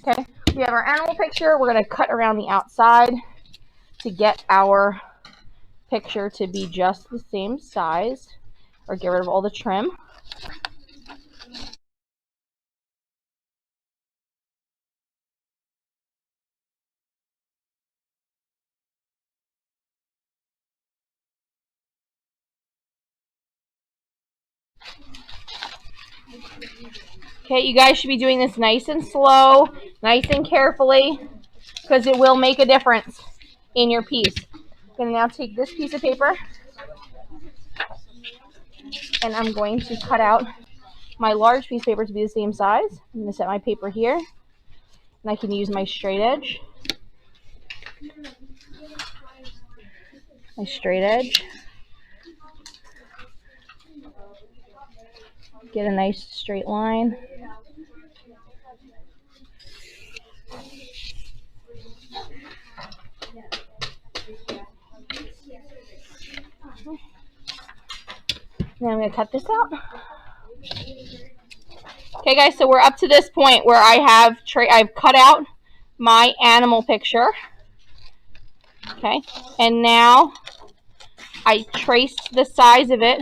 Okay, we have our animal picture. We're going to cut around the outside to get our picture to be just the same size, or get rid of all the trim. Okay, you guys should be doing this nice and slow, nice and carefully, because it will make a difference in your piece. I'm going to now take this piece of paper, and I'm going to cut out my large piece of paper to be the same size. I'm going to set my paper here, and I can use my straight edge. My straight edge. Get a nice straight line. Now I'm going to cut this out. Okay, guys, so we're up to this point where I've cut out my animal picture. Okay, and now I traced the size of it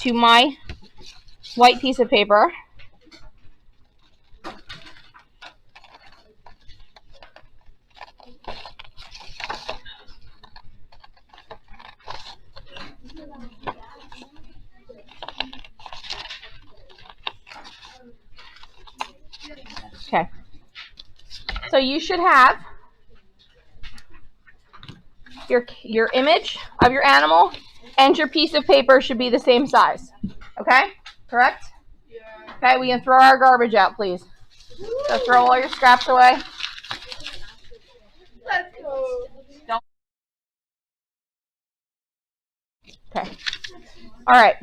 to my white piece of paper. Okay, so you should have your image of your animal and your piece of paper should be the same size. Okay, correct? Yeah. Okay, we can throw our garbage out, please. So throw all your scraps away. Let's go. Don't. Okay. All right.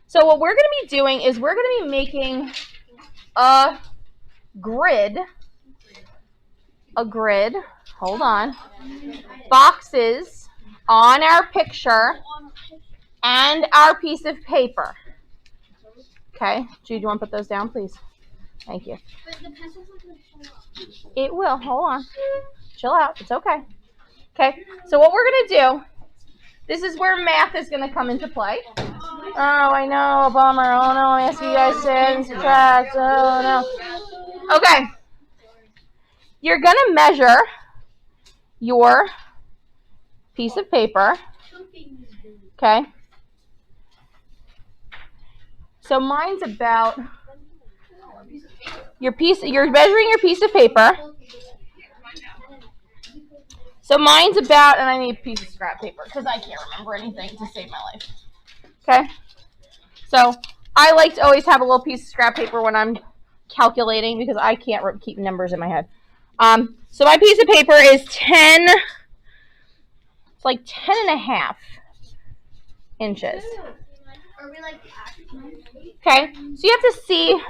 So what we're going to be doing is we're going to be making a grid. Hold on. Boxes on our picture and our piece of paper. Okay. Jude, you want to put those down, please? Thank you. It will. Hold on. Chill out. It's okay. Okay. So what we're going to do, this is where math is going to come into play. Oh, I know. Bummer. Oh, no. I'm asking you guys to add and subtract. Oh, no. Okay. You're going to measure your piece of paper. Okay. So mine's about you're measuring your piece of paper. So mine's about, and I need a piece of scrap paper because I can't remember anything to save my life. Okay. So I like to always have a little piece of scrap paper when I'm calculating because I can't keep numbers in my head. So my piece of paper is 10, it's like 10 and a half inches. Okay, so you have to see.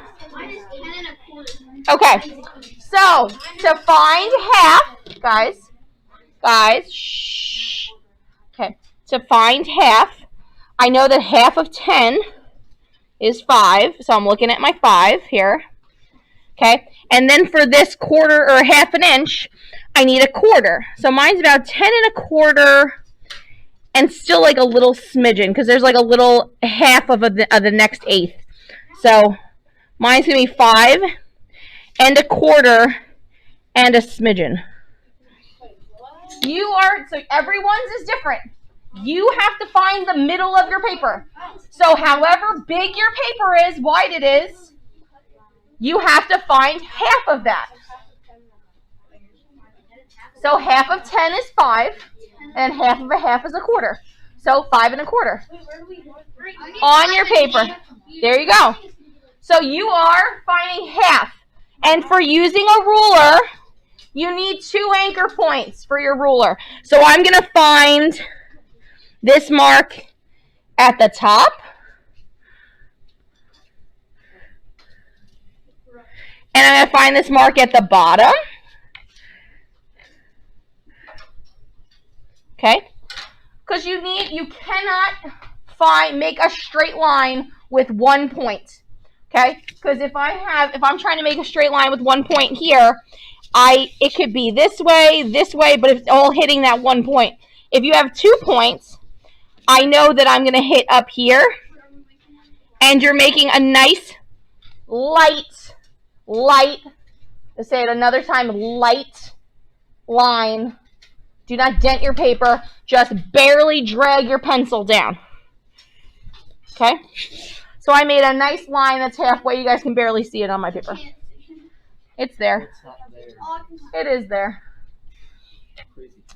Okay, so to find half, guys, shh. Okay, to find half, I know that half of 10 is 5, so I'm looking at my 5 here. Okay, and then for this quarter or half an inch, I need a quarter. So mine's about 10 and a quarter, and still like a little smidgen because there's like a little half of the next eighth. So mine's gonna be 5 and a quarter and a smidgen. So everyone's is different. You have to find the middle of your paper. So however big your paper is, wide it is, you have to find half of that. So half of 10 is 5, and half of a half is a quarter. So 5 and a quarter on your paper. There you go. So you are finding half. And for using a ruler, you need 2 anchor points for your ruler. So I'm going to find this mark at the top. And I'm going to find this mark at the bottom. Okay? Because you cannot make a straight line with 1 point. Okay, because if I'm trying to make a straight line with 1 point here, it could be this way, but it's all hitting that 1 point. If you have 2 points, I know that I'm going to hit up here, and you're making a nice light, let's say it another time, light line. Do not dent your paper, just barely drag your pencil down. Okay? So I made a nice line that's halfway. You guys can barely see it on my paper. It's there. It is there.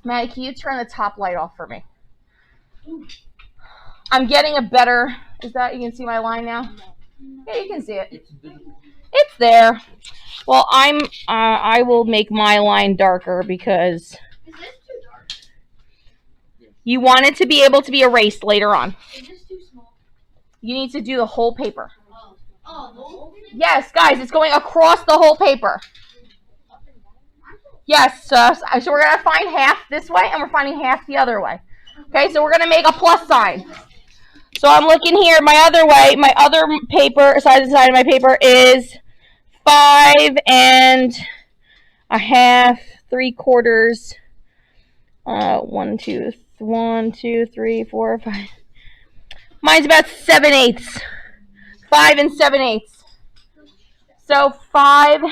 Maddie, can you turn the top light off for me? I'm getting a better, is that, you can see my line now? Yeah, you can see it. It's there. Well, I will make my line darker because you want it to be able to be erased later on. Is this too small? You need to do the whole paper. Oh, the whole paper? Yes, guys, it's going across the whole paper. Yes, so we're going to find half this way, and we're finding half the other way. Okay, so we're going to make a plus sign. So I'm looking here, my other way, my other paper, side to side of my paper is 5 1/2, 3/4. 1, 2, 3, 4, 5. Mine's about 7/8. 5 7/8. So 5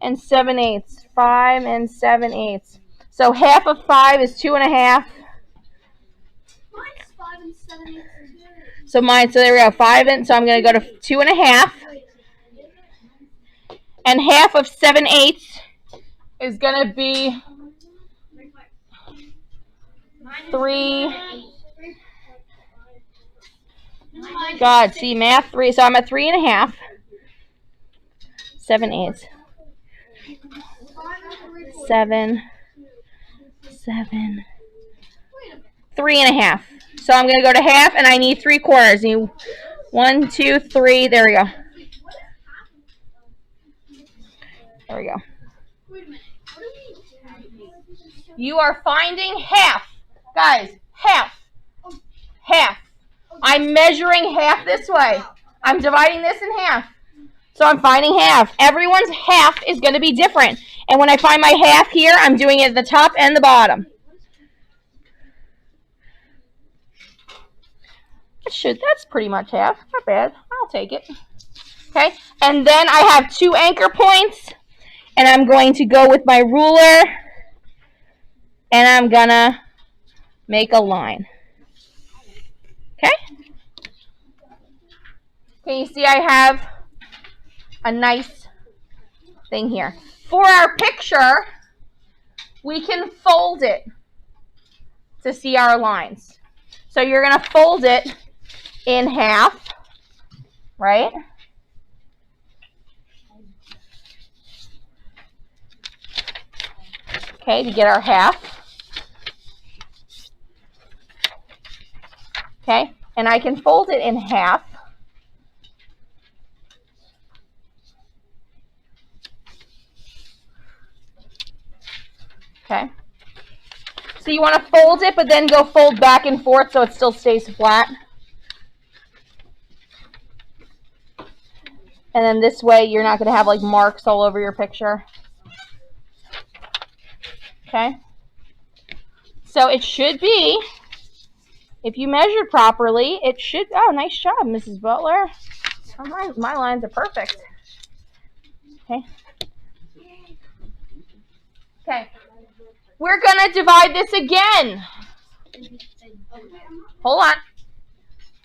7/8. 5 7/8. So half of 5 is 2 1/2. Mine's 5 7/8. So there we go. 5 so I'm going to go to 2 1/2. And half of 7/8 is going to be 3. God, see, math 3. So I'm at 3 1/2. 7/8. 7. 3 1/2. So I'm going to go to half, and I need 3/4. 1, 2, 3. There we go. There we go. You are finding half. Guys, half. Half. I'm measuring half this way. I'm dividing this in half. So I'm finding half. Everyone's half is going to be different. And when I find my half here, I'm doing it at the top and the bottom. That's pretty much half. Not bad. I'll take it. Okay. And then I have 2 anchor points. And I'm going to go with my ruler. And I'm going to make a line. Okay? Can you see I have a nice thing here? For our picture, we can fold it to see our lines. So you're going to fold it in half, right? Okay, to get our half. Okay, and I can fold it in half. Okay. So you want to fold it, but then go fold back and forth so it still stays flat. And then this way you're not going to have like marks all over your picture. Okay. So it should be, if you measured properly, it should, oh, nice job, Mrs. Butler. Oh, my lines are perfect. Okay. Okay. We're going to divide this again. Hold on.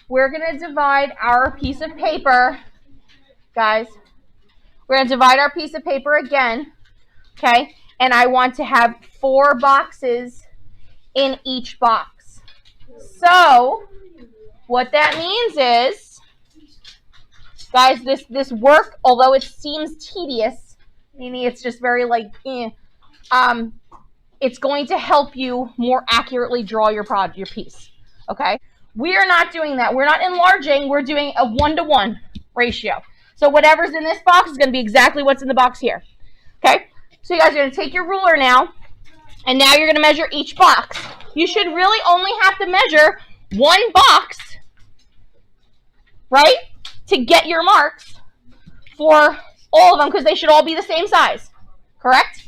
We're going to divide our piece of paper, guys. We're going to divide our piece of paper again, okay? And I want to have 4 boxes in each box. So, what that means is, guys, this work, although it seems tedious, meaning it's just very like, it's going to help you more accurately draw your piece, okay? We are not doing that. We're not enlarging. We're doing a 1-to-1 ratio. So whatever's in this box is going to be exactly what's in the box here, okay? So you guys are going to take your ruler now, and now you're going to measure each box. You should really only have to measure 1 box, right? to get your marks for all of them because they should all be the same size. Correct?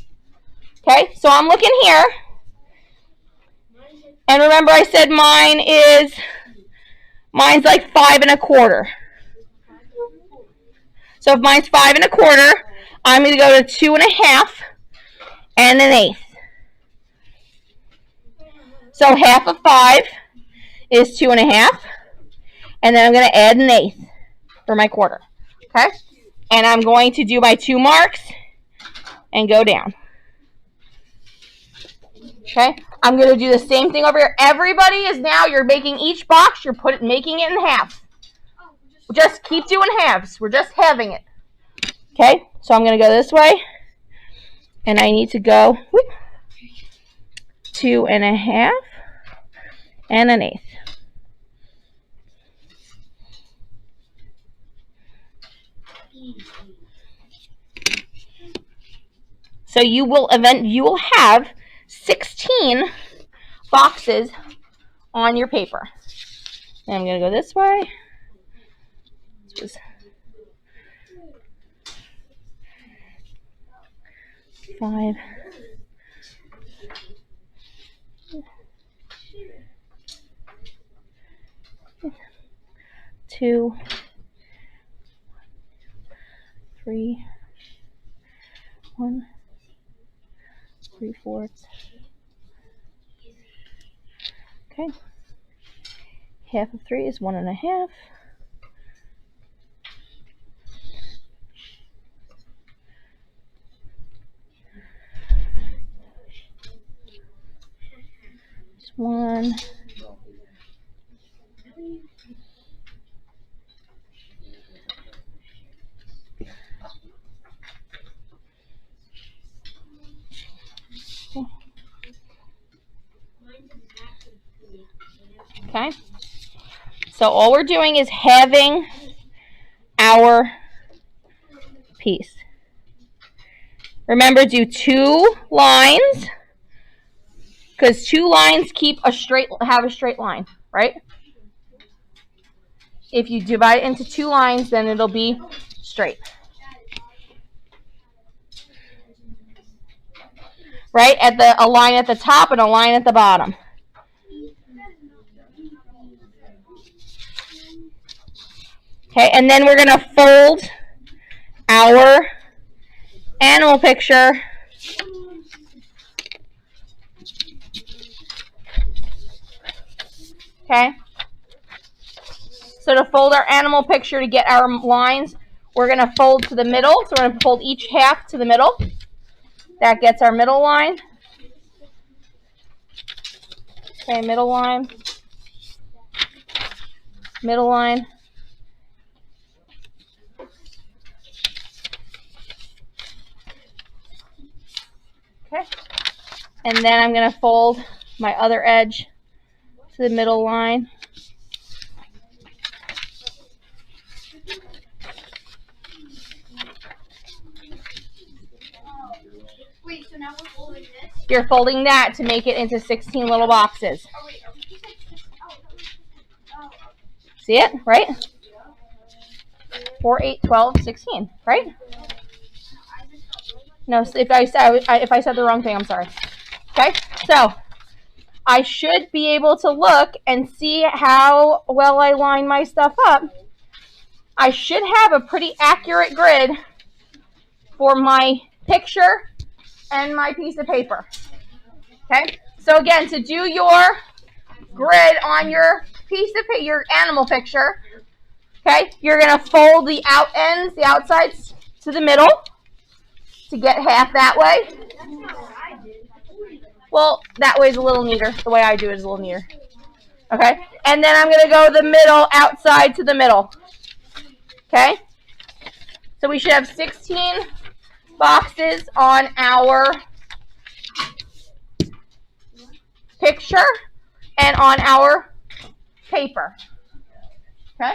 Okay, so I'm looking here. And remember I said mine's like 5 1/4. So if mine's 5 1/4, I'm going to go to 2 1/2 and 1/8. So half of 5 is 2 1/2, and then I'm going to add 1/8 for my quarter. Okay? And I'm going to do my 2 marks and go down. Okay? I'm going to do the same thing over here. Everybody is now, you're making each box, you're making it in half. Just keep doing halves. We're just halving it. Okay? So I'm going to go this way. And I need to go 2 1/2 and 1/8. So you will have 16 boxes on your paper. And I'm going to go this way. This was 5. 2, 3, 1, 3/4. Okay. Half of 3 is 1 1/2. Just 1. Okay. So all we're doing is halving our piece. Remember, do 2 lines, because 2 lines have a straight line, right? If you divide it into 2 lines, then it'll be straight. Right? A line at the top and a line at the bottom. Okay, and then we're going to fold our animal picture okay. So to fold our animal picture to get our lines, we're going to fold to the middle. So we're going to fold each half to the middle. That gets our middle line. Okay, middle line. Middle line. Okay. And then I'm going to fold my other edge to the middle line. Wait, so now we're folding this? You're folding that to make it into 16 little boxes. Oh, wait. See it? Right? 4, 8, 12, 16. Right? No, if I said the wrong thing, I'm sorry. Okay? So, I should be able to look and see how well I line my stuff up. I should have a pretty accurate grid for my picture and my piece of paper. Okay? So again, to do your grid on your piece of paper, your animal picture, okay, you're going to fold the out ends, the outsides to the middle to get half that way. Well, that way is a little neater. The way I do it is a little neater. Okay? And then I'm going to go the middle, outside to the middle. Okay? So we should have 16 boxes on our picture and on our paper. Okay?